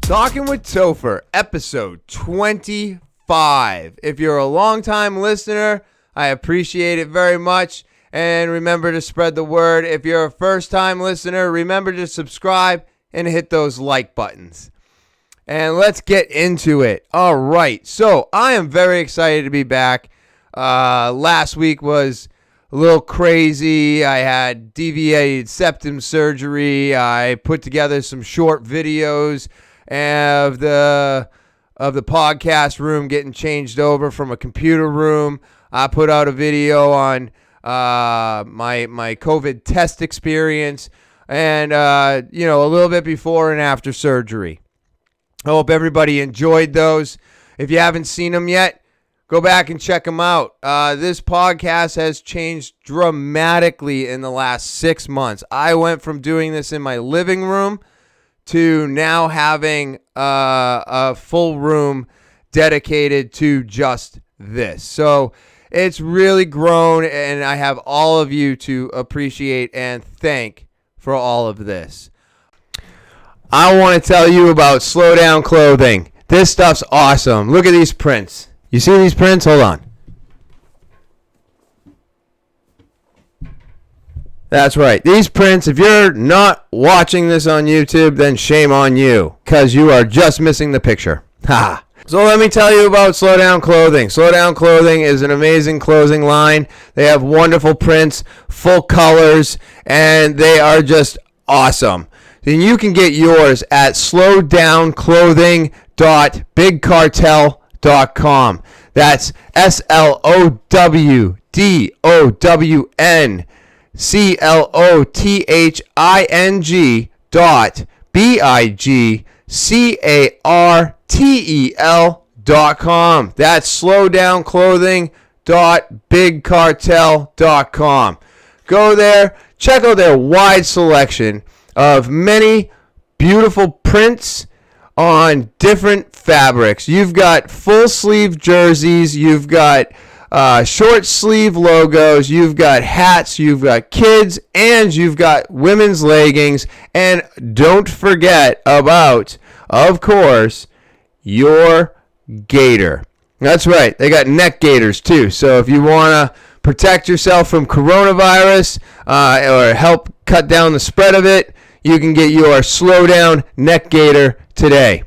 Talking with Topher, episode 25. If you're a long-time listener, I appreciate it very much. And remember to spread the word. If you're a first-time listener, remember to subscribe and hit those like buttons. And let's get into it. All right. So I am very excited to be back. Last week was a little crazy. I had deviated septum surgery. I put together some short videos of the podcast room getting changed over from a computer room. I put out a video on my COVID test experience and a little bit before and after surgery. I hope everybody enjoyed those. If you haven't seen them yet, go back and check them out. This podcast has changed dramatically in the last 6 months. I went from doing this in my living room to now having a full room dedicated to just this. So it's really grown, and I have all of you to appreciate and thank for all of this. I want to tell you about Slow Down Clothing. This stuff's awesome. Look at these prints. You see these prints? Hold on. That's right. These prints, if you're not watching this on YouTube, then shame on you, because you are just missing the picture. Ha! So let me tell you about Slow Down Clothing. Slow Down Clothing is an amazing clothing line. They have wonderful prints, full colors, and they are just awesome. Then you can get yours at slowdownClothing.bigcartel.com. That's slowdownClothing.bigcartel.com. That's slowdownClothing.bigcartel.com. Go there, check out their wide selection of many beautiful prints on different fabrics. You've got full sleeve jerseys, you've got short sleeve logos, you've got hats, you've got kids, and you've got women's leggings. And don't forget about, of course, your gator. That's right, they got neck gaiters too. So if you want to protect yourself from coronavirus or help cut down the spread of it, you can get your Slow Down neck gaiter today.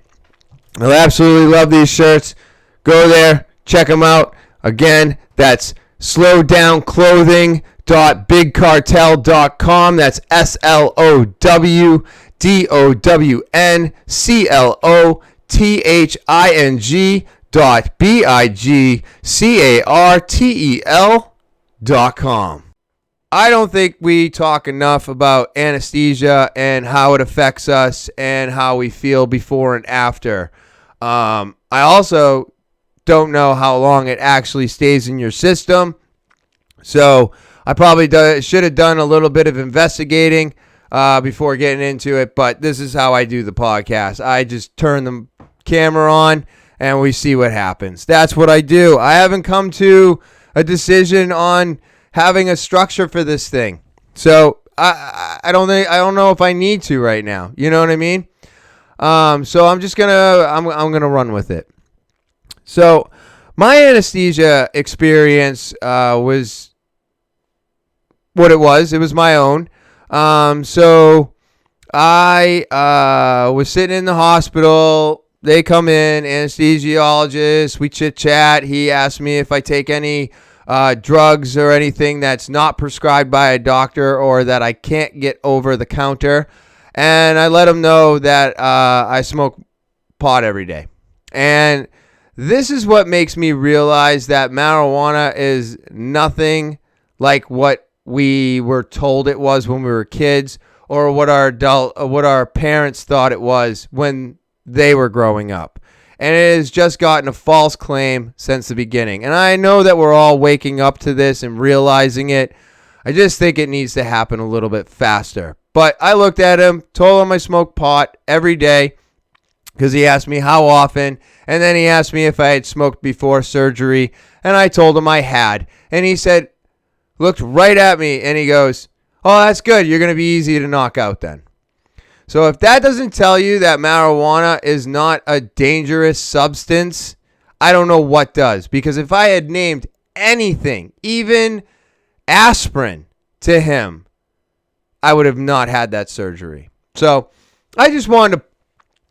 I absolutely love these shirts. Go there, check them out. Again, that's slowdownclothing.bigcartel.com. That's slowdownclothing.bigcartel.com. I don't think we talk enough about anesthesia and how it affects us and how we feel before and after. I also don't know how long it actually stays in your system. So I probably should have done a little bit of investigating before getting into it, but this is how I do the podcast. I just turn the camera on and we see what happens. That's what I do. I haven't come to a decision on having a structure for this thing. So I don't know if I need to right now. You know what I mean? So I'm just I'm gonna run with it. So my anesthesia experience was what it was. It was my own. So I was sitting in the hospital. They come in, anesthesiologist. We chit chat. He asked me if I take any drugs or anything that's not prescribed by a doctor or that I can't get over the counter. And I let him know that I smoke pot every day. And this is what makes me realize that marijuana is nothing like what we were told it was when we were kids, or what our parents thought it was when they were growing up. And it has just gotten a false claim since the beginning. And I know that we're all waking up to this and realizing it. I just think it needs to happen a little bit faster. But I looked at him, told him I smoke pot every day because he asked me how often. And then he asked me if I had smoked before surgery. And I told him I had. And he said, looked right at me and he goes, "Oh, that's good. You're going to be easy to knock out then." So if that doesn't tell you that marijuana is not a dangerous substance, I don't know what does. Because if I had named anything, even aspirin, to him, I would have not had that surgery. So I just wanted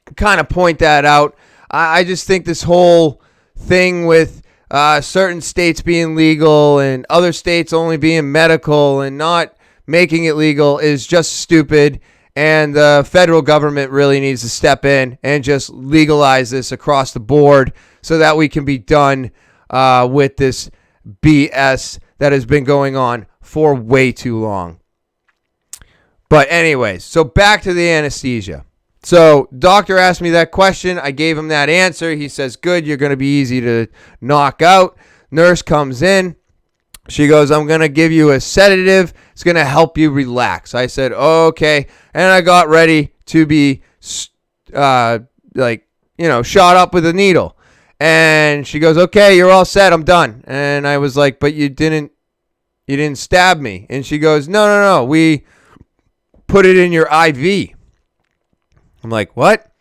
to kind of point that out. I just think this whole thing with certain states being legal and other states only being medical and not making it legal is just stupid. And the federal government really needs to step in and just legalize this across the board so that we can be done with this BS that has been going on for way too long. But anyways, so back to the anesthesia. So doctor asked me that question. I gave him that answer. He says, good, you're going to be easy to knock out. Nurse comes in. She goes, I'm going to give you a sedative. It's going to help you relax. I said, okay. And I got ready to be, shot up with a needle. And she goes, okay, you're all set. I'm done. And I was like, but you didn't stab me. And she goes, no. We put it in your IV. I'm like, what?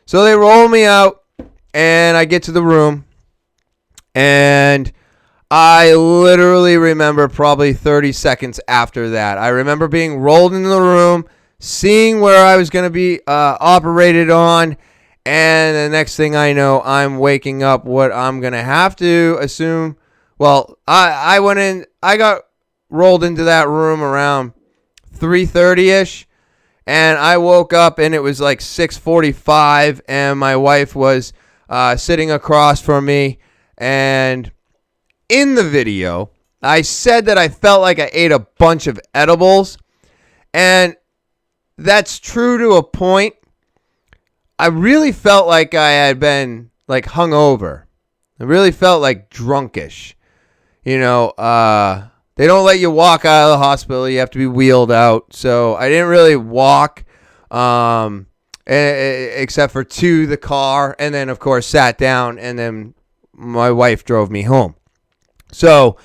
So they roll me out, and I get to the room, and I literally remember probably 30 seconds after that. I remember being rolled into the room, seeing where I was going to be operated on, and the next thing I know, I'm waking up what I'm going to have to assume. Well, I went in, I got rolled into that room around 3:30-ish. And I woke up and it was like 6:45 and my wife was sitting across from me. And in the video, I said that I felt like I ate a bunch of edibles. And that's true to a point. I really felt like I had been like hungover. I really felt like drunkish. They don't let you walk out of the hospital. You have to be wheeled out. So I didn't really walk except for to the car. And then, of course, sat down. And then my wife drove me home. So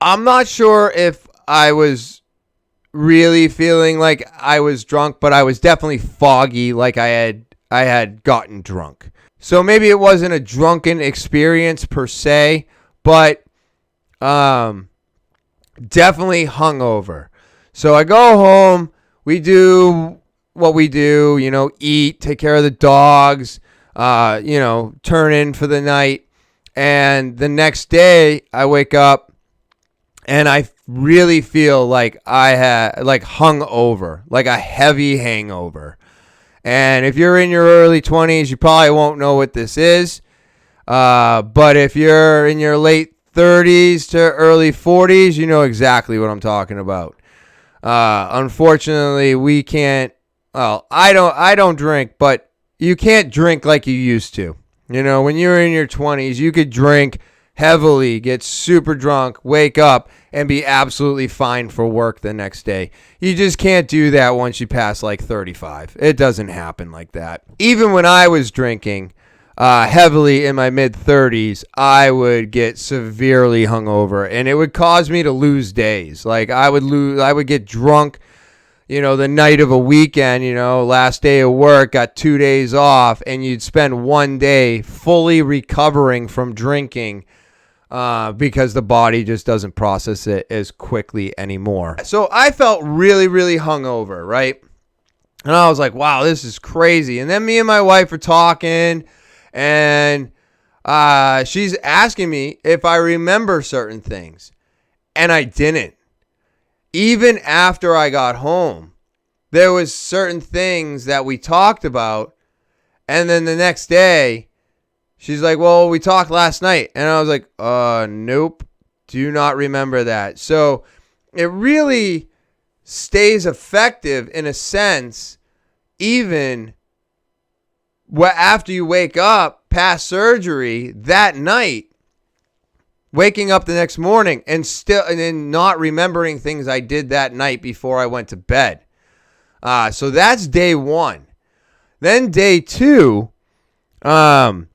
I'm not sure if I was really feeling like I was drunk. But I was definitely foggy, like I had gotten drunk. So maybe it wasn't a drunken experience per se. But definitely hungover. So I go home. We do what we do, eat, take care of the dogs, turn in for the night. And the next day I wake up and I really feel like I had like hungover, like a heavy hangover. And if you're in your early 20s, you probably won't know what this is. But if you're in your late 30s to early 40s, you know exactly what I'm talking about. Unfortunately, we can't. Well, I don't drink, but you can't drink like you used to. When you're in your 20s, you could drink heavily, get super drunk, wake up, and be absolutely fine for work the next day. You just can't do that once you pass like 35. It doesn't happen like that. Even when I was drinking heavily in my mid-30s, I would get severely hungover, and it would cause me to lose days. Like I would get drunk, the night of a weekend, last day of work, got 2 days off, and you'd spend one day fully recovering from drinking because the body just doesn't process it as quickly anymore. So I felt really, really hungover, right? And I was like, wow, this is crazy. And then me and my wife were talking, and she's asking me if I remember certain things. And I didn't. Even after I got home, there was certain things that we talked about. And then the next day, she's like, well, we talked last night. And I was like, nope, do not remember that. So it really stays effective in a sense, even after you wake up past surgery that night, waking up the next morning and then not remembering things I did that night before I went to bed. So that's day one. Then day two, my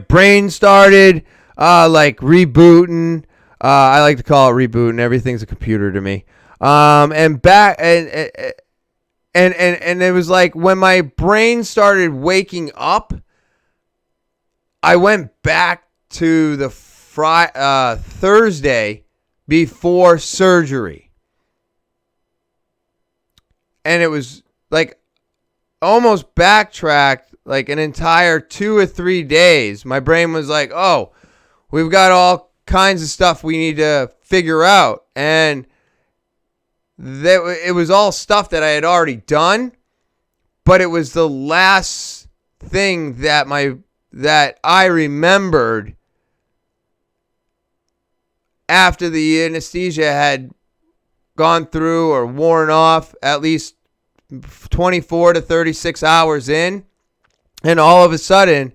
brain started rebooting. I like to call it rebooting. Everything's a computer to me. And And it was like when my brain started waking up, I went back to the Thursday before surgery. And it was like almost backtracked like an entire 2 or 3 days. My brain was like, oh, we've got all kinds of stuff we need to figure out. And it was all stuff that I had already done, but it was the last thing that I remembered after the anesthesia had gone through or worn off, at least 24 to 36 hours in. And all of a sudden,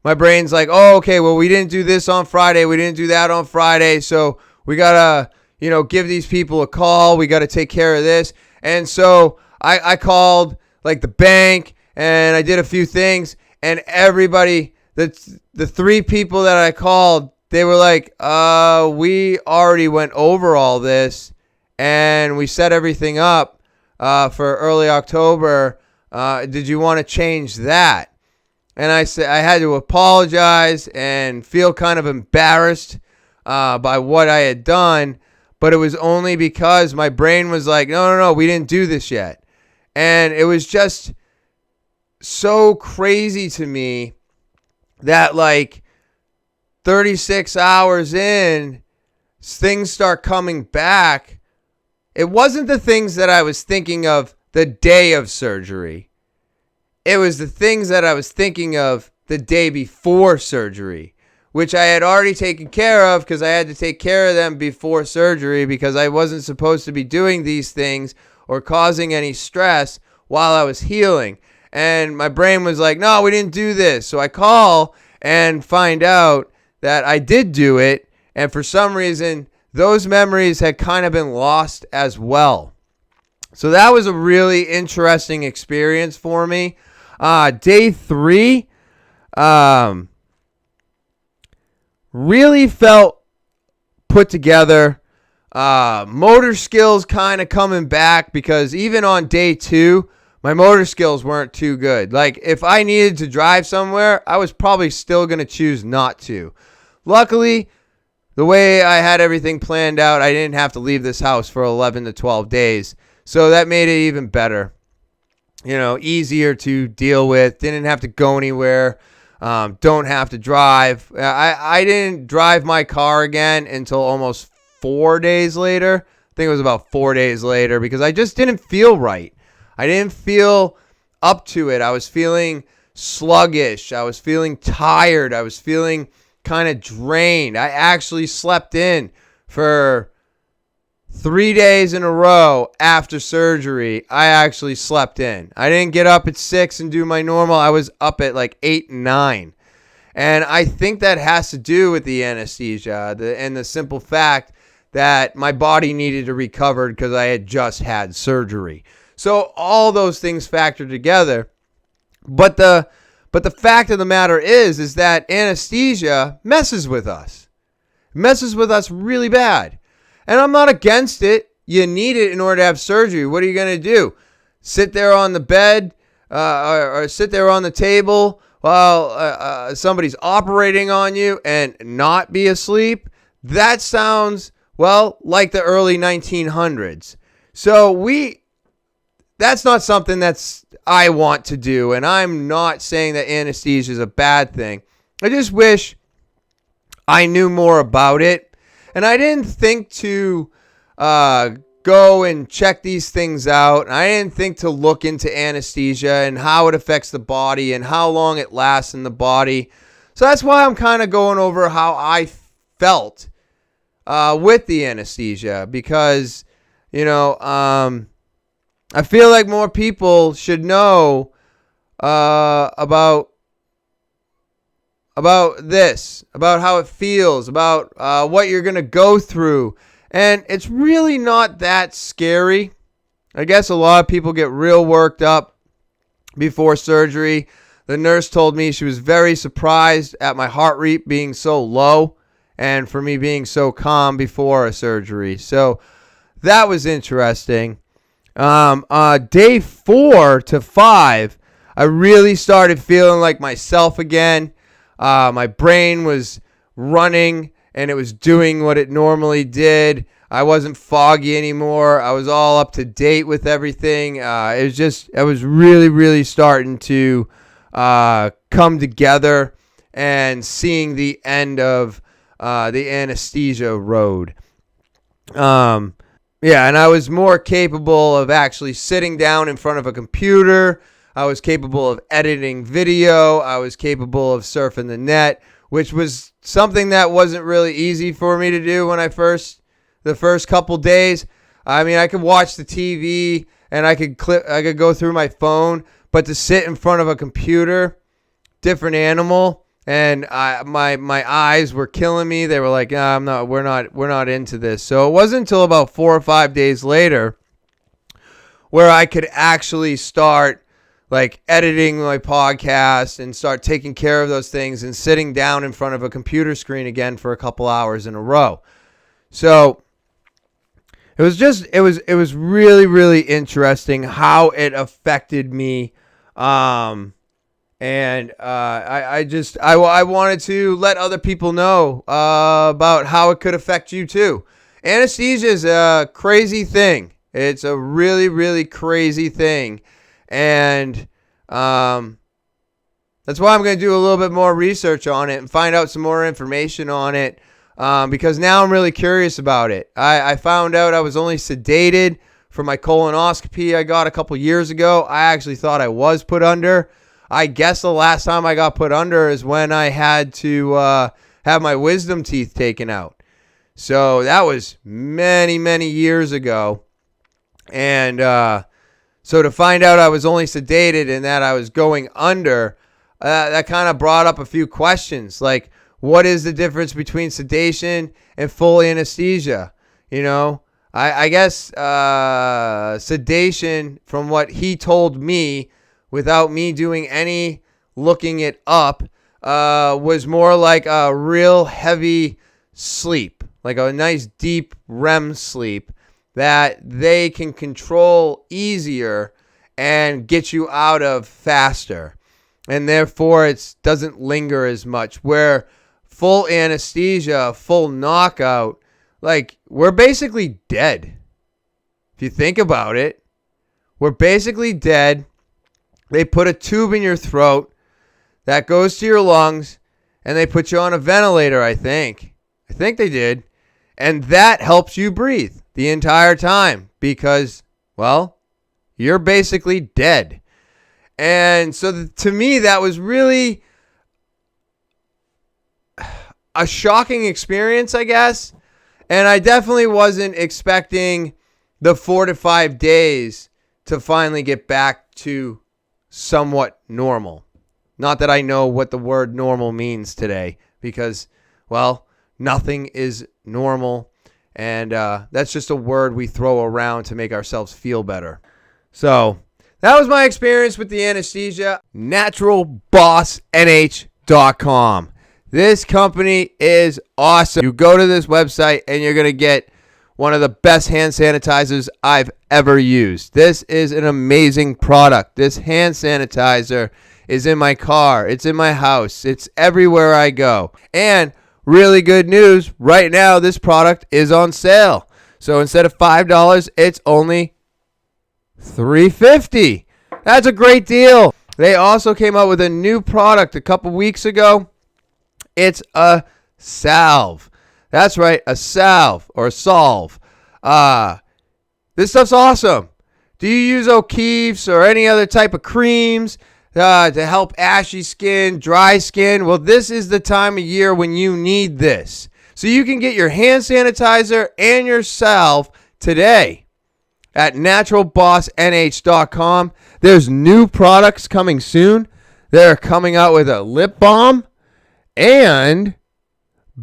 my brain's like, oh, okay, well, we didn't do this on Friday. We didn't do that on Friday. So we got to, give these people a call. We got to take care of this. And so I called like the bank and I did a few things, and everybody, the 3 people that I called, they were like, we already went over all this and we set everything up for early October. Did you want to change that? And I said I had to apologize and feel kind of embarrassed by what I had done, but it was only because my brain was like, no, we didn't do this yet. And it was just so crazy to me that like 36 hours in, things start coming back. It wasn't the things that I was thinking of the day of surgery. It was the things that I was thinking of the day before surgery, which I had already taken care of because I had to take care of them before surgery because I wasn't supposed to be doing these things or causing any stress while I was healing. And my brain was like, no, we didn't do this. So I call and find out that I did do it. And for some reason, those memories had kind of been lost as well. So that was a really interesting experience for me. Day 3, really felt put together. Motor skills kind of coming back because even on day 2, my motor skills weren't too good. Like if I needed to drive somewhere, I was probably still going to choose not to. Luckily, the way I had everything planned out, I didn't have to leave this house for 11 to 12 days. So that made it even better. Easier to deal with. Didn't have to go anywhere. Don't have to drive. I didn't drive my car again until almost 4 days later. I think it was about 4 days later because I just didn't feel right. I didn't feel up to it. I was feeling sluggish. I was feeling tired. I was feeling kind of drained. I actually slept in for 3 days in a row after surgery. I actually slept in. I didn't get up at 6 and do my normal. I was up at like 8 and 9. And I think that has to do with the anesthesia and the simple fact that my body needed to recover because I had just had surgery. So all those things factor together. But the fact of the matter is that anesthesia messes with us. It messes with us really bad. And I'm not against it. You need it in order to have surgery. What are you going to do? Sit there on the bed or sit there on the table while somebody's operating on you and not be asleep? That sounds, like the early 1900s. So that's not something I want to do. And I'm not saying that anesthesia is a bad thing. I just wish I knew more about it. And I didn't think to go and check these things out. And I didn't think to look into anesthesia and how it affects the body and how long it lasts in the body. So that's why I'm kind of going over how I felt with the anesthesia. Because, I feel like more people should know about this, about how it feels, about what you're going to go through. And it's really not that scary. I guess a lot of people get real worked up before surgery. The nurse told me she was very surprised at my heart rate being so low and for me being so calm before a surgery. So that was interesting. Day 4 to 5, I really started feeling like myself again. My brain was running and it was doing what it normally did. I wasn't foggy anymore. I was all up to date with everything. I was really, really starting to come together and seeing the end of the anesthesia road. Yeah, and I was more capable of actually sitting down in front of a computer. I was capable of editing video. I was capable of surfing the net, which was something that wasn't really easy for me to do when the first couple days. I mean, I could watch the TV and I could go through my phone, but to sit in front of a computer, different animal, and my eyes were killing me. They were like, we're not into this. So it wasn't until about 4 or 5 days later where I could actually start like editing my podcast and start taking care of those things and sitting down in front of a computer screen again for a couple hours in a row. So it was really, really interesting how it affected me. I wanted to let other people know about how it could affect you too. Anesthesia is a crazy thing. It's a really, really crazy thing. And that's why I'm going to do a little bit more research on it and find out some more information on it. Because now I'm really curious about it. I found out I was only sedated for my colonoscopy I got a couple years ago. I actually thought I was put under. I guess the last time I got put under is when I had to have my wisdom teeth taken out. So that was many, many years ago. And so to find out I was only sedated and that I was going under, that kind of brought up a few questions. Like, what is the difference between sedation and full anesthesia? You know, I guess sedation, from what he told me, without me doing any looking it up, was more like a real heavy sleep, like a nice deep REM sleep that they can control easier and get you out of faster. And therefore, it doesn't linger as much. Where full anesthesia, full knockout, like, we're basically dead. If you think about it, we're basically dead. They put a tube in your throat that goes to your lungs, and they put you on a ventilator, I think. I think they did. And that helps you breathe the entire time because, well, you're basically dead. And so to me, that was really a shocking experience, I guess. And I definitely wasn't expecting the 4 to 5 days to finally get back to somewhat normal. Not that I know what the word normal means today because, well, nothing is normal. And that's just a word we throw around to make ourselves feel better. So that was my experience with the anesthesia. NaturalBossNH.com. This company is awesome. You go to this website and you're going to get one of the best hand sanitizers I've ever used. This is an amazing product. This hand sanitizer is in my car. It's in my house. It's everywhere I go. And really good news, right now this product is on sale. So instead of $5, it's only $3.50. That's a great deal. They also came out with a new product a couple weeks ago. It's a salve. That's right, a salve or a solve. This stuff's awesome. Do you use O'Keeffe's or any other type of creams to help ashy skin, dry skin? Well, this is the time of year when you need this. So you can get your hand sanitizer and your salve today at naturalbossnh.com. There's new products coming soon. They're coming out with a lip balm and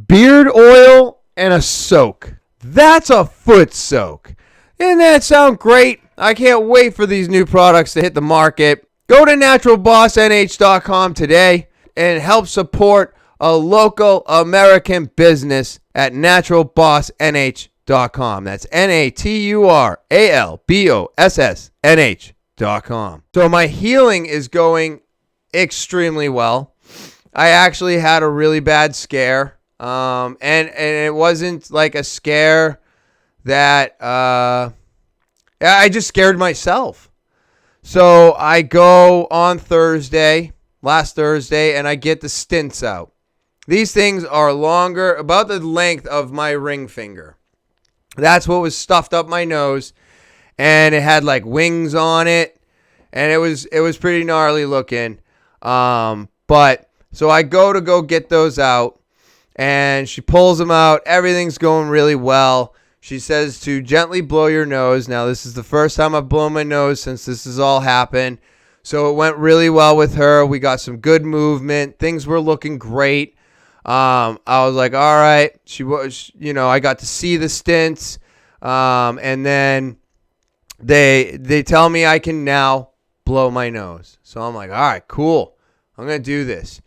beard oil and a soak. That's a foot soak. Doesn't that sound great? I can't wait for these new products to hit the market. Go to naturalbossnh.com today and help support a local American business at naturalbossnh.com. naturalbossnh.com. That's naturalbossnh.com. So my healing is going extremely well. I actually had a really bad scare, and it wasn't like a scare that I just scared myself. So I go on last Thursday, and I get the stents out. These things are longer, about the length of my ring finger. That's what was stuffed up my nose, and it had like wings on it, and it was pretty gnarly looking. But so I go get those out, and she pulls them out. Everything's going really well. She says to gently blow your nose. Now, this is the first time I've blown my nose since this has all happened. So it went really well with her. We got some good movement. Things were looking great. I was like, all right. She was, I got to see the stints. And then they tell me I can now blow my nose. So I'm like, all right, cool. I'm going to do this.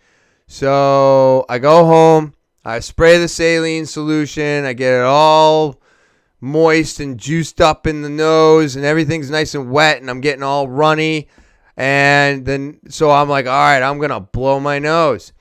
So I go home. I spray the saline solution. I get it all moist and juiced up in the nose, and everything's nice and wet, and I'm getting all runny. And then, so I'm like, all right, I'm going to blow my nose.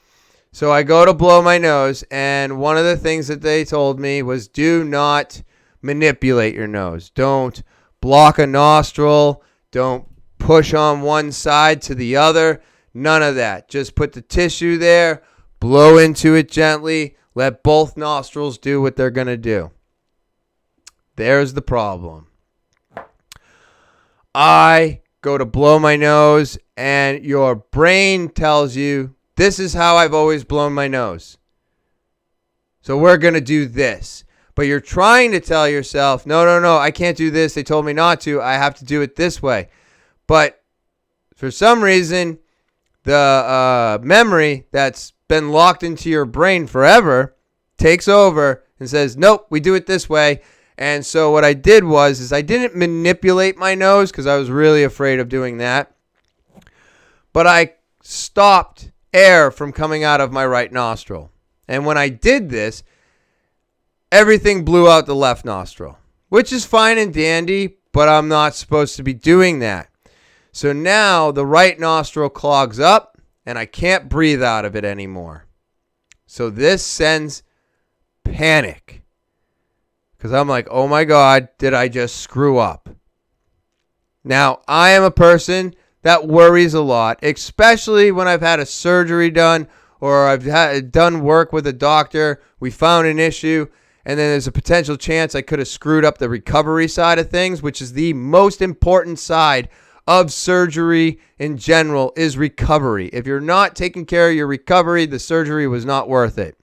So I go to blow my nose, and one of the things that they told me was do not manipulate your nose. Don't block a nostril. Don't push on one side to the other. None of that. Just put the tissue there, blow into it gently, let both nostrils do what they're going to do. There's the problem. I go to blow my nose, and your brain tells you, this is how I've always blown my nose. So we're going to do this. But you're trying to tell yourself, no, I can't do this. They told me not to. I have to do it this way. But for some reason, the memory that's been locked into your brain forever takes over and says, nope, we do it this way. And so what I did was I didn't manipulate my nose because I was really afraid of doing that. But I stopped air from coming out of my right nostril. And when I did this, everything blew out the left nostril, which is fine and dandy, but I'm not supposed to be doing that. So now the right nostril clogs up, and I can't breathe out of it anymore. So this sends panic. Because I'm like, oh my God, did I just screw up? Now, I am a person that worries a lot, especially when I've had a surgery done or I've done work with a doctor. We found an issue, and then there's a potential chance I could have screwed up the recovery side of things, which is the most important side of surgery in general, is recovery. If you're not taking care of your recovery, the surgery was not worth it.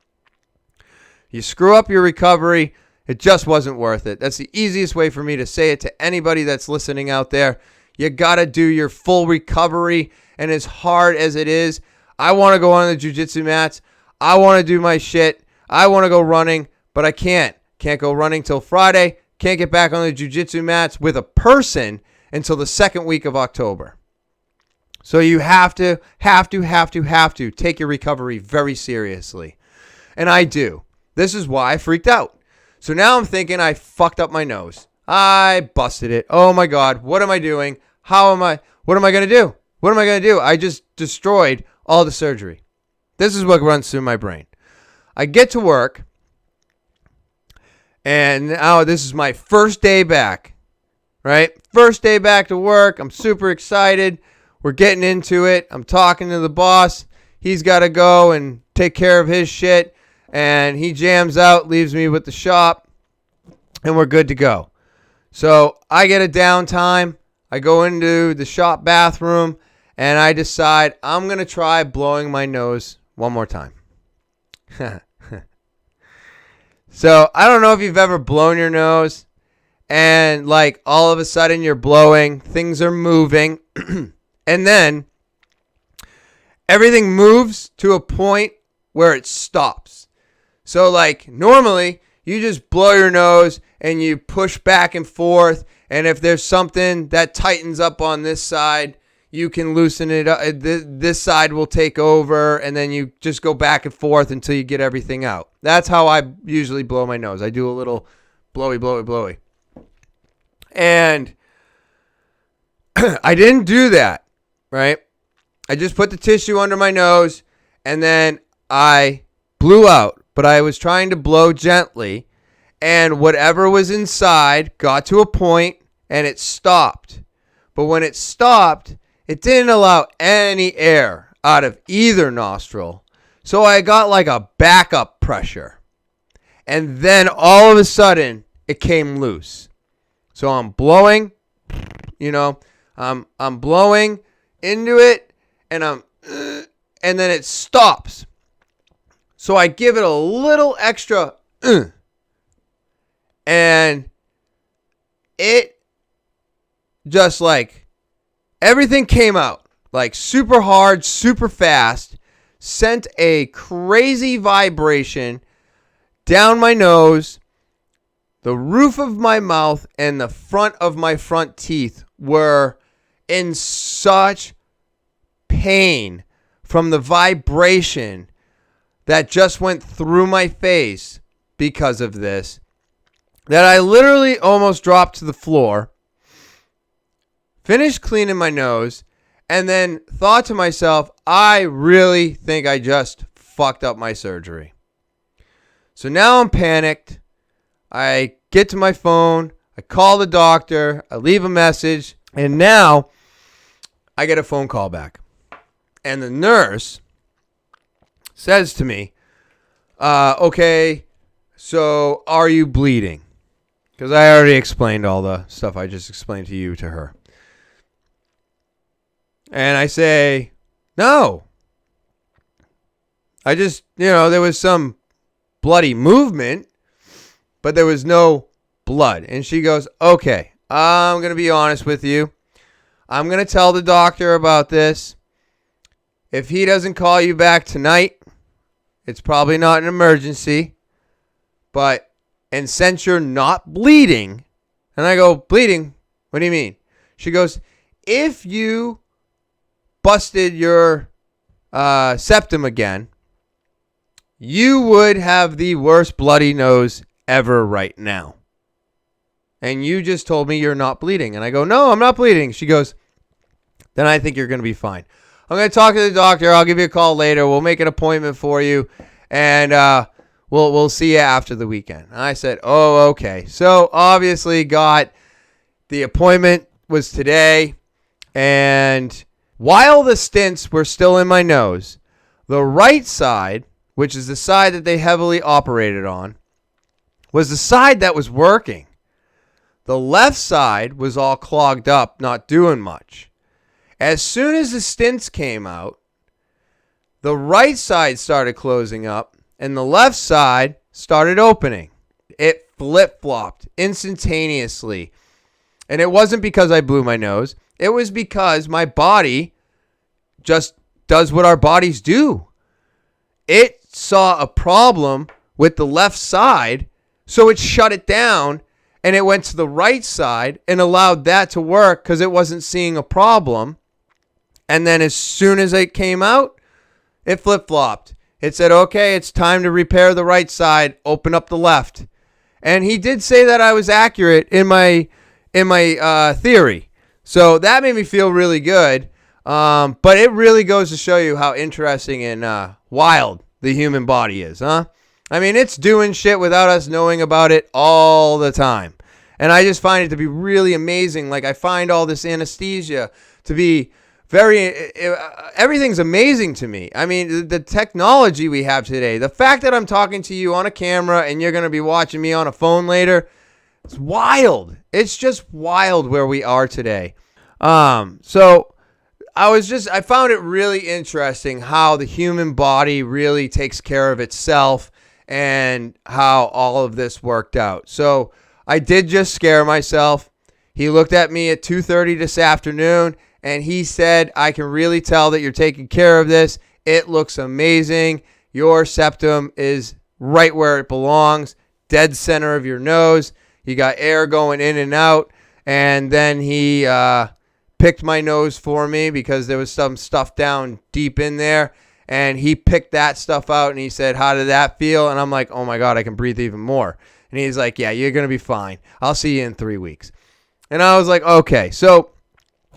You screw up your recovery, it just wasn't worth it. That's the easiest way for me to say it to anybody that's listening out there. You got to do your full recovery, and as hard as it is, I want to go on the jiu-jitsu mats. I want to do my shit. I want to go running, but I can't. Can't go running till Friday. Can't get back on the jiu-jitsu mats with a person until the second week of October. So you have to take your recovery very seriously. And I do. This is why I freaked out. So now I'm thinking I fucked up my nose. I busted it. Oh my God. What am I doing? What am I going to do? What am I going to do? I just destroyed all the surgery. This is what runs through my brain. I get to work, and now this is my first day back, right? First day back to work. I'm super excited. We're getting into it. I'm talking to the boss. He's got to go and take care of his shit, and he jams out, leaves me with the shop, and we're good to go. So I get a downtime. I go into the shop bathroom, and I decide I'm going to try blowing my nose one more time. So I don't know if you've ever blown your nose, and like all of a sudden you're blowing, things are moving, and then everything moves to a point where it stops. So like normally you just blow your nose and you push back and forth, and if there's something that tightens up on this side, you can loosen it up. This side will take over, and then you just go back and forth until you get everything out. That's how I usually blow my nose. I do a little blowy, blowy, blowy. And I didn't do that, right? I just put the tissue under my nose, and then I blew out. But I was trying to blow gently, and whatever was inside got to a point, and it stopped. But when it stopped, it didn't allow any air out of either nostril. So I got like a backup pressure. And then all of a sudden, it came loose. So I'm blowing, I'm blowing into it, and and then it stops. So I give it a little extra, and it just like everything came out like super hard, super fast, sent a crazy vibration down my nose. The roof of my mouth and the front of my front teeth were in such pain from the vibration that just went through my face because of this, that I literally almost dropped to the floor, finished cleaning my nose, and then thought to myself, I really think I just fucked up my surgery. So now I'm panicked. I get to my phone, I call the doctor, I leave a message, and now I get a phone call back. And the nurse says to me, okay, so are you bleeding? Because I already explained all the stuff I just explained to you to her. And I say, no. I just, there was some bloody movement, but there was no blood. And she goes, okay, I'm going to be honest with you. I'm going to tell the doctor about this. If he doesn't call you back tonight, it's probably not an emergency. And since you're not bleeding, and I go, bleeding? What do you mean? She goes, if you busted your septum again, you would have the worst bloody nose ever right now. And you just told me you're not bleeding. And I go, no, I'm not bleeding. She goes, then I think you're going to be fine. I'm going to talk to the doctor. I'll give you a call later. We'll make an appointment for you. And we'll see you after the weekend. And I said, oh, okay. So obviously got the appointment was today. And while the stents were still in my nose, the right side, which is the side that they heavily operated on, was the side that was working. The left side was all clogged up, not doing much. As soon as the stents came out, the right side started closing up, and the left side started opening. It flip-flopped instantaneously. And it wasn't because I blew my nose. It was because my body just does what our bodies do. It saw a problem with the left side, so it shut it down, and it went to the right side and allowed that to work because it wasn't seeing a problem. And then as soon as it came out, it flip-flopped. It said, okay, it's time to repair the right side, open up the left. And he did say that I was accurate in my theory. So that made me feel really good. But it really goes to show you how interesting and wild the human body is, huh? I mean, it's doing shit without us knowing about it all the time. And I just find it to be really amazing. Like, I find all this anesthesia to be everything's amazing to me. I mean, the technology we have today, the fact that I'm talking to you on a camera and you're going to be watching me on a phone later, it's wild. It's just wild where we are today. So I found it really interesting how the human body really takes care of itself and how all of this worked out. So I did just scare myself. He looked at me at 2:30 this afternoon and he said, I can really tell that you're taking care of this. It looks amazing. Your septum is right where it belongs, dead center of your nose. You got air going in and out. And then he picked my nose for me because there was some stuff down deep in there. And he picked that stuff out and he said, how did that feel? And I'm like, oh my God, I can breathe even more. And he's like, yeah, you're going to be fine. I'll see you in 3 weeks. And I was like, okay. So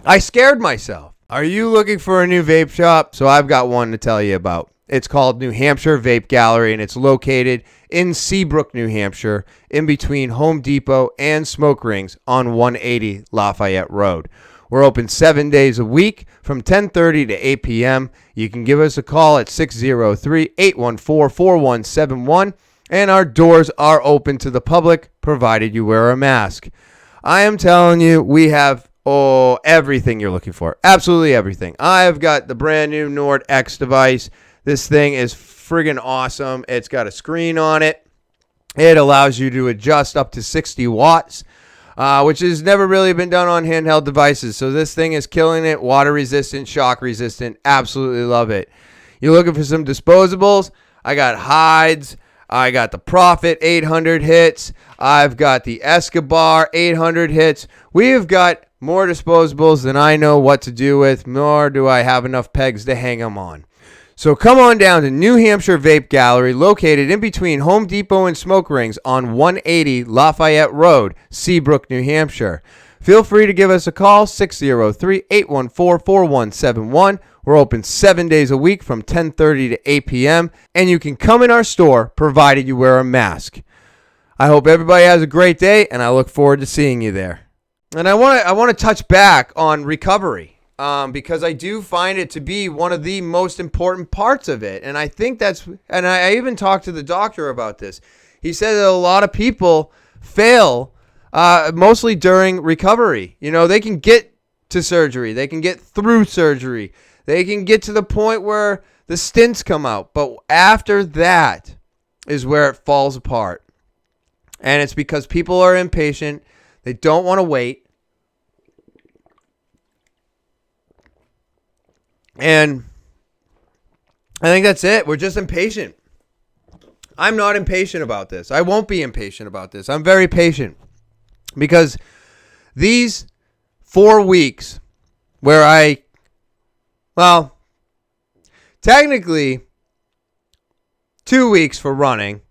I scared myself. Are you looking for a new vape shop? So I've got one to tell you about. It's called New Hampshire Vape Gallery, and it's located in Seabrook, New Hampshire, in between Home Depot and Smoke Rings on 180 Lafayette Road. We're open 7 days a week from 10:30 to 8 p.m. You can give us a call at 603-814-4171, and our doors are open to the public, provided you wear a mask. I am telling you, we have everything you're looking for. Absolutely everything. I've got the brand new Nord X device. This thing is friggin' awesome. It's got a screen on it. It allows you to adjust up to 60 watts, which has never really been done on handheld devices. So this thing is killing it. Water resistant, shock resistant. Absolutely love it. You're looking for some disposables? I got Hides. I got the Prophet 800 hits. I've got the Escobar 800 hits. We've got more disposables than I know what to do with, nor do I have enough pegs to hang them on. So come on down to New Hampshire Vape Gallery, located in between Home Depot and Smoke Rings on 180 Lafayette Road, Seabrook, New Hampshire. Feel free to give us a call, 603-814-4171. We're open 7 days a week from 10:30 to 8 p.m., and you can come in our store provided you wear a mask. I hope everybody has a great day, and I look forward to seeing you there. And I want to touch back on recovery. Because I do find it to be one of the most important parts of it. And I think and I even talked to the doctor about this. He said that a lot of people fail, mostly during recovery. You know, they can get to surgery. They can get through surgery. They can get to the point where the stents come out. But after that is where it falls apart. And it's because people are impatient. They don't want to wait. And I think that's it. We're just impatient. I'm not impatient about this. I won't be impatient about this. I'm very patient. Because these 4 weeks where technically 2 weeks for running,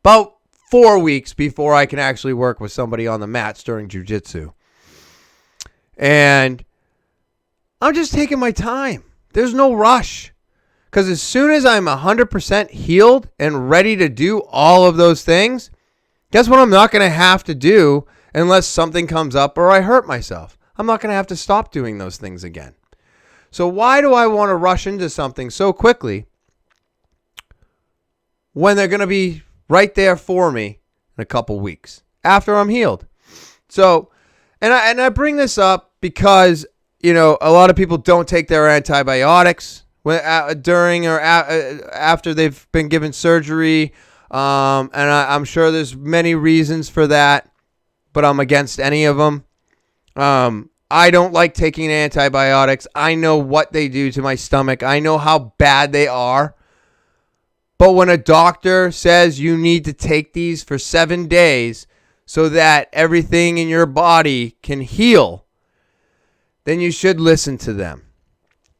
about 4 weeks before I can actually work with somebody on the mats during jiu-jitsu. And I'm just taking my time. There's no rush. Because as soon as I'm 100% healed and ready to do all of those things, guess what I'm not going to have to do unless something comes up or I hurt myself. I'm not going to have to stop doing those things again. So why do I want to rush into something so quickly when they're going to be right there for me in a couple weeks after I'm healed? So, and I bring this up because, you know, a lot of people don't take their antibiotics during or after they've been given surgery. And I'm sure there's many reasons for that, but I'm against any of them. I don't like taking antibiotics. I know what they do to my stomach. I know how bad they are. But when a doctor says you need to take these for 7 days so that everything in your body can heal, then you should listen to them.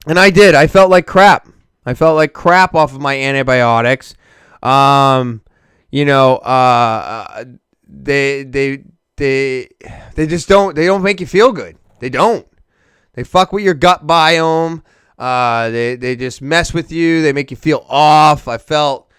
And I did. I felt like crap. I felt like crap off of my antibiotics. They just don't make you feel good. They don't. They fuck with your gut biome. They just mess with you. They make you feel off. I felt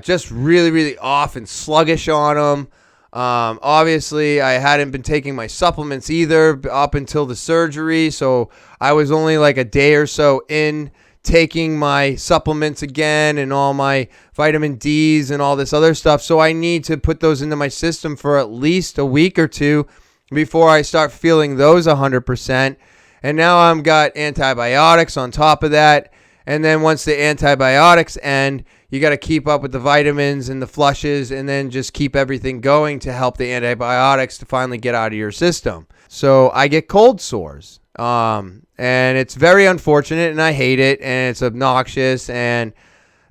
just really, really off and sluggish on them. Obviously, I hadn't been taking my supplements either up until the surgery, so I was only like a day or so in taking my supplements again and all my vitamin Ds and all this other stuff. So I need to put those into my system for at least a week or two before I start feeling those 100%. And now I've got antibiotics on top of that. And then once the antibiotics end, you got to keep up with the vitamins and the flushes and then just keep everything going to help the antibiotics to finally get out of your system. So I get cold sores. And it's very unfortunate and I hate it and it's obnoxious. And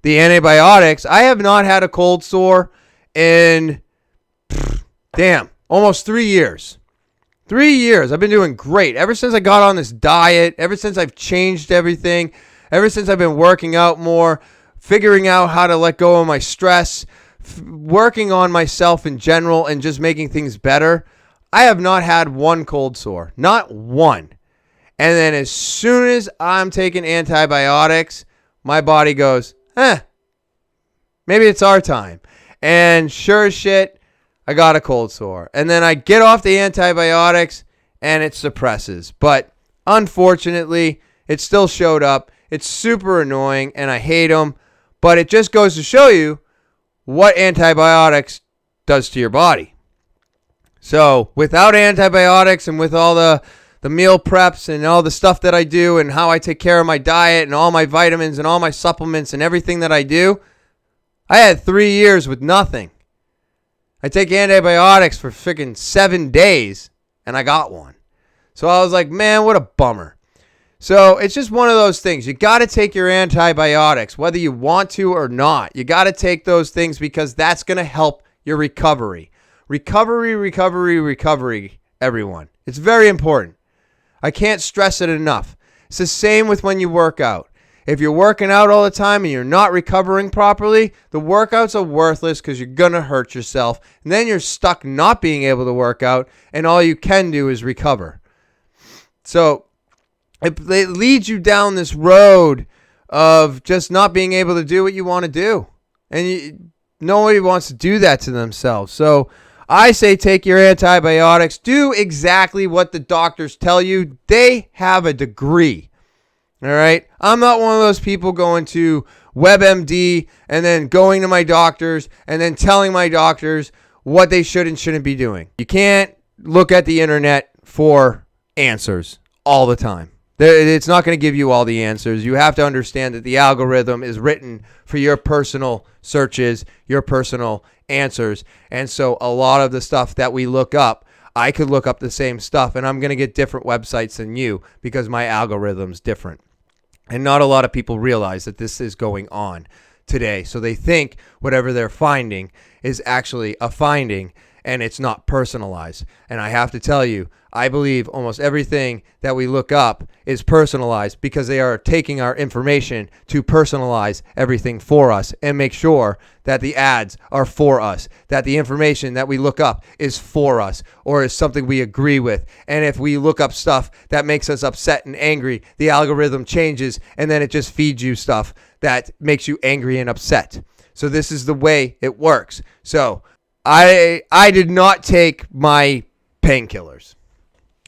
the antibiotics, I have not had a cold sore in, almost 3 years. 3 years. I've been doing great. Ever since I got on this diet, ever since I've changed everything, ever since I've been working out more, figuring out how to let go of my stress, working on myself in general and just making things better, I have not had one cold sore. Not one. And then as soon as I'm taking antibiotics, my body goes, maybe it's our time. And sure as shit, I got a cold sore. And then I get off the antibiotics and it suppresses. But unfortunately, it still showed up. It's super annoying and I hate them. But it just goes to show you what antibiotics does to your body. So without antibiotics and with all the meal preps and all the stuff that I do and how I take care of my diet and all my vitamins and all my supplements and everything that I do, I had 3 years with nothing. I take antibiotics for freaking 7 days and I got one. So I was like, man, what a bummer. So it's just one of those things. You got to take your antibiotics, whether you want to or not. You got to take those things because that's going to help your recovery. Recovery, everyone. It's very important. I can't stress it enough. It's the same with when you work out. If you're working out all the time and you're not recovering properly, the workouts are worthless because you're going to hurt yourself. And then you're stuck not being able to work out, and all you can do is recover. So it leads you down this road of just not being able to do what you want to do. And nobody wants to do that to themselves. So I say take your antibiotics. Do exactly what the doctors tell you. They have a degree. All right? I'm not one of those people going to WebMD and then going to my doctors and then telling my doctors what they should and shouldn't be doing. You can't look at the internet for answers all the time. It's not going to give you all the answers. You have to understand that the algorithm is written for your personal searches, your personal answers. And so a lot of the stuff that we look up, I could look up the same stuff and I'm going to get different websites than you because my algorithm's different. And not a lot of people realize that this is going on today. So they think whatever they're finding is actually a finding and it's not personalized. And I have to tell you, I believe almost everything that we look up is personalized because they are taking our information to personalize everything for us and make sure that the ads are for us, that the information that we look up is for us or is something we agree with. And if we look up stuff that makes us upset and angry, the algorithm changes and then it just feeds you stuff that makes you angry and upset. So this is the way it works. So I did not take my painkillers.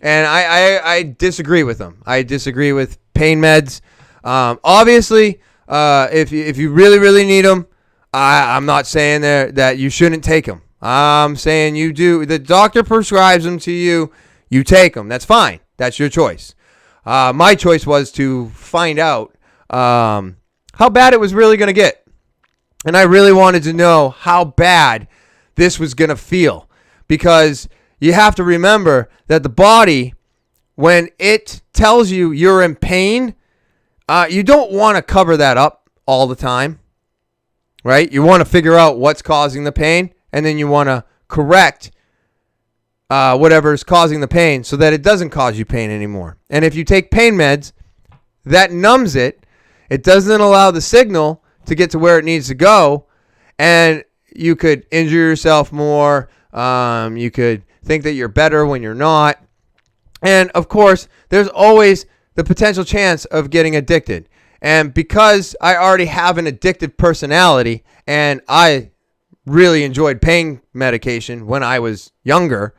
And I disagree with them. I disagree with pain meds. Obviously, if you really, really need them, I'm not saying that you shouldn't take them. I'm saying you do. The doctor prescribes them to you. You take them. That's fine. That's your choice. My choice was to find out how bad it was really going to get. And I really wanted to know how bad this was going to feel. Because you have to remember that the body, when it tells you you're in pain, you don't want to cover that up all the time, right? You want to figure out what's causing the pain, and then you want to correct whatever is causing the pain so that it doesn't cause you pain anymore. And if you take pain meds, that numbs it. It doesn't allow the signal to get to where it needs to go, and you could injure yourself more. You could think that you're better when you're not. And of course, there's always the potential chance of getting addicted. And because I already have an addictive personality and I really enjoyed pain medication when I was younger,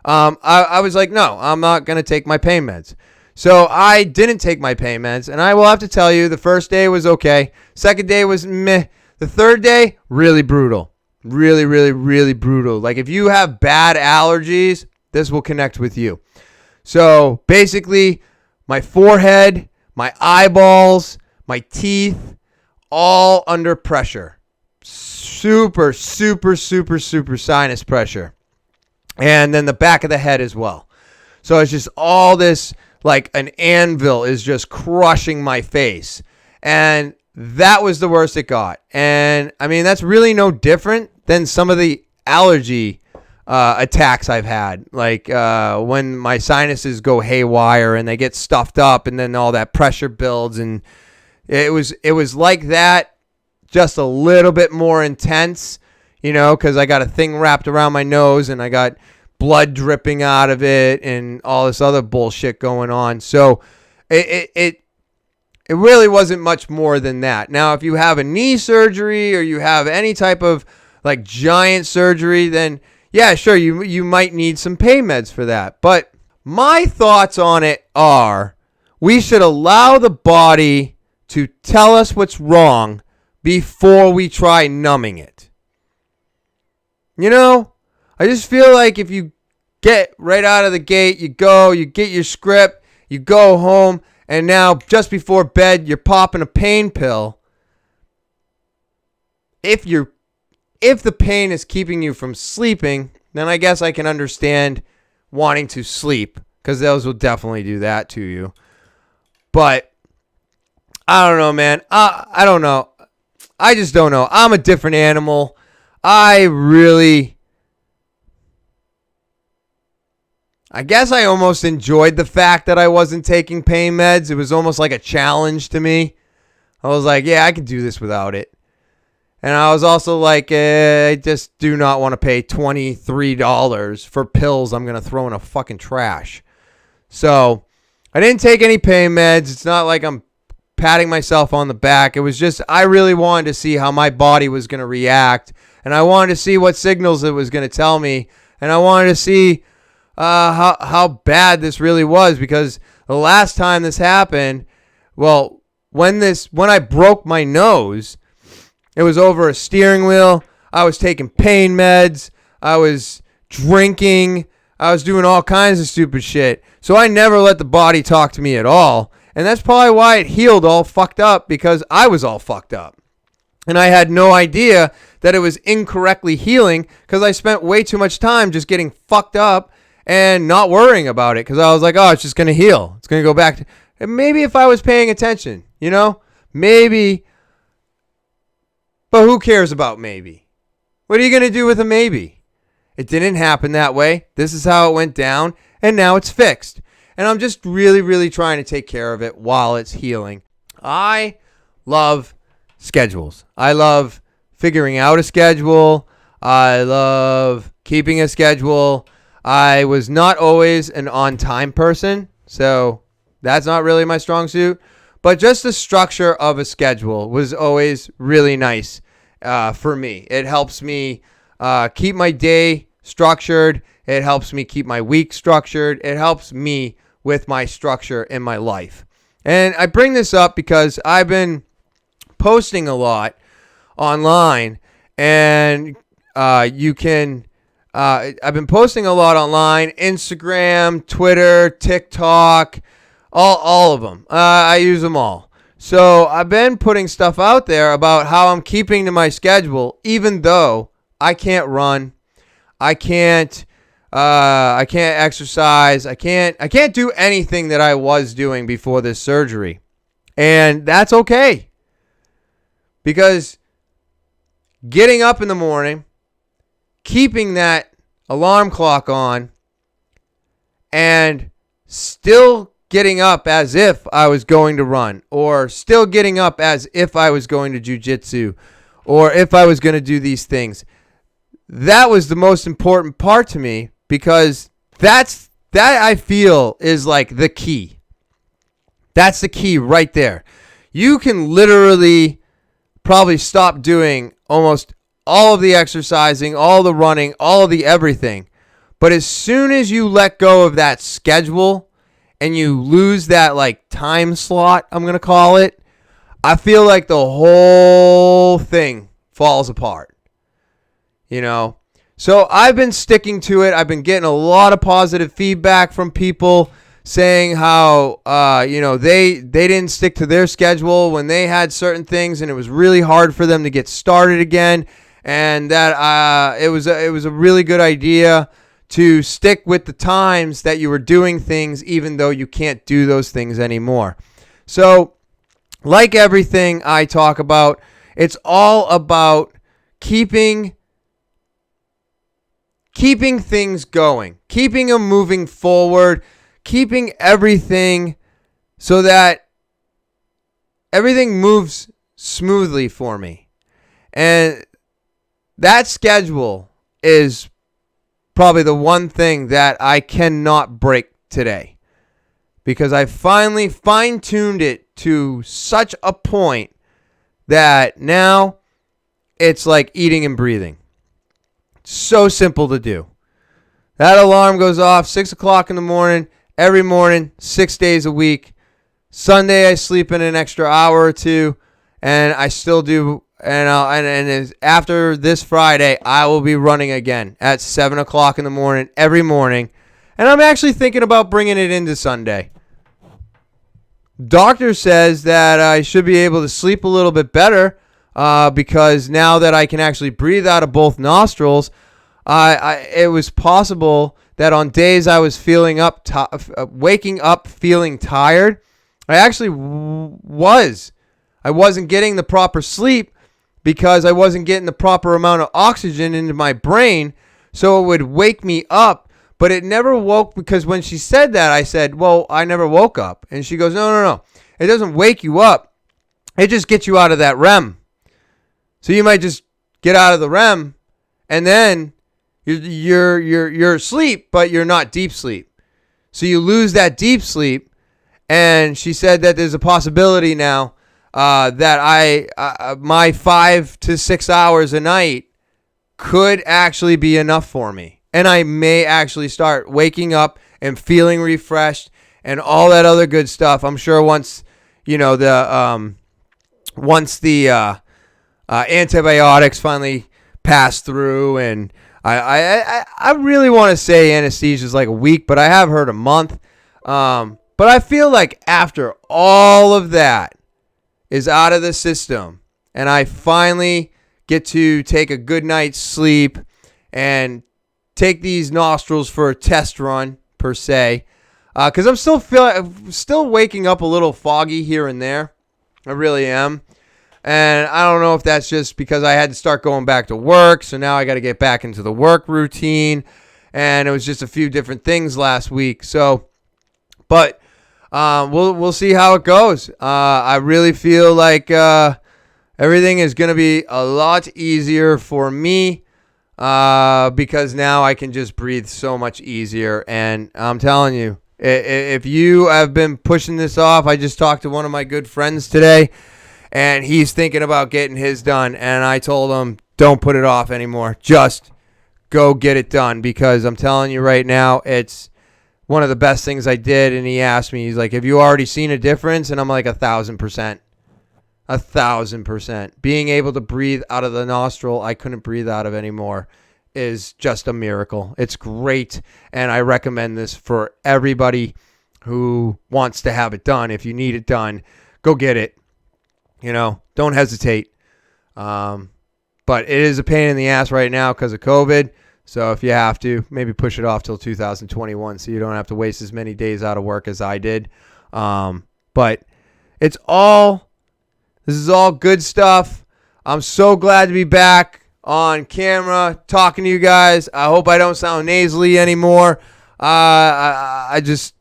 I was like, no, I'm not going to take my pain meds. So I didn't take my pain meds. And I will have to tell you, the first day was okay. Second day was meh. The third day, really brutal. Really, really, really brutal. Like if you have bad allergies, this will connect with you. So basically, my forehead, my eyeballs, my teeth, all under pressure. Super, super, super, super sinus pressure. And then the back of the head as well. So it's just all this, like an anvil is just crushing my face. And that was the worst it got. And I mean, that's really no different than some of the allergy attacks I've had. Like when my sinuses go haywire and they get stuffed up and then all that pressure builds. And it was like that, just a little bit more intense. because I got a thing wrapped around my nose and I got blood dripping out of it and all this other bullshit going on. So it really wasn't much more than that. Now, if you have a knee surgery or you have any type of like giant surgery, then yeah, sure, you might need some pain meds for that. But my thoughts on it are we should allow the body to tell us what's wrong before we try numbing it. I just feel like if you get right out of the gate, you get your script, you go home, and now just before bed, you're popping a pain pill. If the pain is keeping you from sleeping, then I guess I can understand wanting to sleep, because those will definitely do that to you. But I don't know, man. I don't know. I just don't know. I'm a different animal. I guess I almost enjoyed the fact that I wasn't taking pain meds. It was almost like a challenge to me. I was like, yeah, I can do this without it. And I was also like, I just do not want to pay $23 for pills I'm going to throw in a fucking trash. So I didn't take any pain meds. It's not like I'm patting myself on the back. It was just I really wanted to see how my body was going to react. And I wanted to see what signals it was going to tell me. And I wanted to see how bad this really was, because the last time this happened, well, when I broke my nose, it was over a steering wheel. I was taking pain meds. I was drinking. I was doing all kinds of stupid shit. So I never let the body talk to me at all. And that's probably why it healed all fucked up, because I was all fucked up. And I had no idea that it was incorrectly healing, because I spent way too much time just getting fucked up and not worrying about it, because I was like, oh, it's just going to heal. It's going to go back to... And maybe if I was paying attention, maybe... But who cares about maybe? What are you going to do with a maybe? It didn't happen that way. This is how it went down, and now it's fixed. And I'm just really, really trying to take care of it while it's healing. I love schedules. I love figuring out a schedule. I love keeping a schedule. I was not always an on-time person, so that's not really my strong suit. But just the structure of a schedule was always really nice for me. It helps me keep my day structured. It helps me keep my week structured. It helps me with my structure in my life. And I bring this up because I've been posting a lot online, and I've been posting a lot online, Instagram, Twitter, TikTok, all of them. I use them all. So I've been putting stuff out there about how I'm keeping to my schedule, even though I can't run, I can't exercise, I can't do anything that I was doing before this surgery. And that's okay. Because getting up in the morning, keeping that alarm clock on, and still getting up as if I was going to run, or still getting up as if I was going to jujitsu, or if I was going to do these things. That was the most important part to me, because that I feel is like the key. That's the key right there. You can literally probably stop doing almost all of the exercising, all the running, all of the everything. But as soon as you let go of that schedule and you lose that like time slot, I'm going to call it, I feel like the whole thing falls apart. So I've been sticking to it. I've been getting a lot of positive feedback from people saying how, they didn't stick to their schedule when they had certain things, and it was really hard for them to get started again. And that it was a really good idea to stick with the times that you were doing things, even though you can't do those things anymore. So, like everything I talk about, it's all about keeping things going, keeping them moving forward, keeping everything so that everything moves smoothly for me. And that schedule is probably the one thing that I cannot break today, because I finally fine-tuned it to such a point that now it's like eating and breathing. So simple to do. That alarm goes off 6 o'clock in the morning, every morning, 6 days a week. Sunday I sleep in an extra hour or two, and I still do. And after this Friday, I will be running again at 7 o'clock in the morning every morning. And I'm actually thinking about bringing it into Sunday. Doctor says that I should be able to sleep a little bit better because now that I can actually breathe out of both nostrils, it was possible that on days I was waking up feeling tired, I actually was. I wasn't getting the proper sleep because I wasn't getting the proper amount of oxygen into my brain, so it would wake me up. But it never woke, because when she said that, I said, well, I never woke up. And she goes, no. It doesn't wake you up. It just gets you out of that REM. So you might just get out of the REM, and then you're asleep, but you're not deep sleep. So you lose that deep sleep. And she said that there's a possibility now that my 5 to 6 hours a night could actually be enough for me. And I may actually start waking up and feeling refreshed and all that other good stuff. I'm sure once the antibiotics finally pass through, and I really want to say anesthesia is like a week, but I have heard a month. But I feel like after all of that is out of the system, and I finally get to take a good night's sleep and take these nostrils for a test run, per se, because I'm still waking up a little foggy here and there. I really am. And I don't know if that's just because I had to start going back to work, so now I got to get back into the work routine, and it was just a few different things last week. So, but we'll see how it goes. I really feel like everything is going to be a lot easier for me because now I can just breathe so much easier. And I'm telling you, if you have been pushing this off, I just talked to one of my good friends today, and he's thinking about getting his done. And I told him, don't put it off anymore. Just go get it done, because I'm telling you right now, it's one of the best things I did. And he asked me, he's like, have you already seen a difference? And I'm like, 1,000%. 1,000%. Being able to breathe out of the nostril I couldn't breathe out of anymore is just a miracle. It's great, and I recommend this for everybody who wants to have it done. If you need it done, go get it. Don't hesitate. But it is a pain in the ass right now because of COVID. So if you have to, maybe push it off till 2021 so you don't have to waste as many days out of work as I did. But this is all good stuff. I'm so glad to be back on camera talking to you guys. I hope I don't sound nasally anymore. This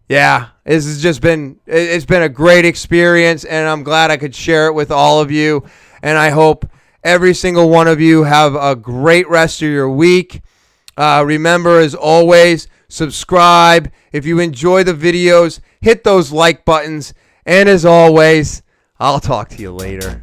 has just been a great experience, and I'm glad I could share it with all of you. And I hope every single one of you have a great rest of your week. Remember, as always, subscribe. If you enjoy the videos, hit those like buttons. And as always, I'll talk to you later.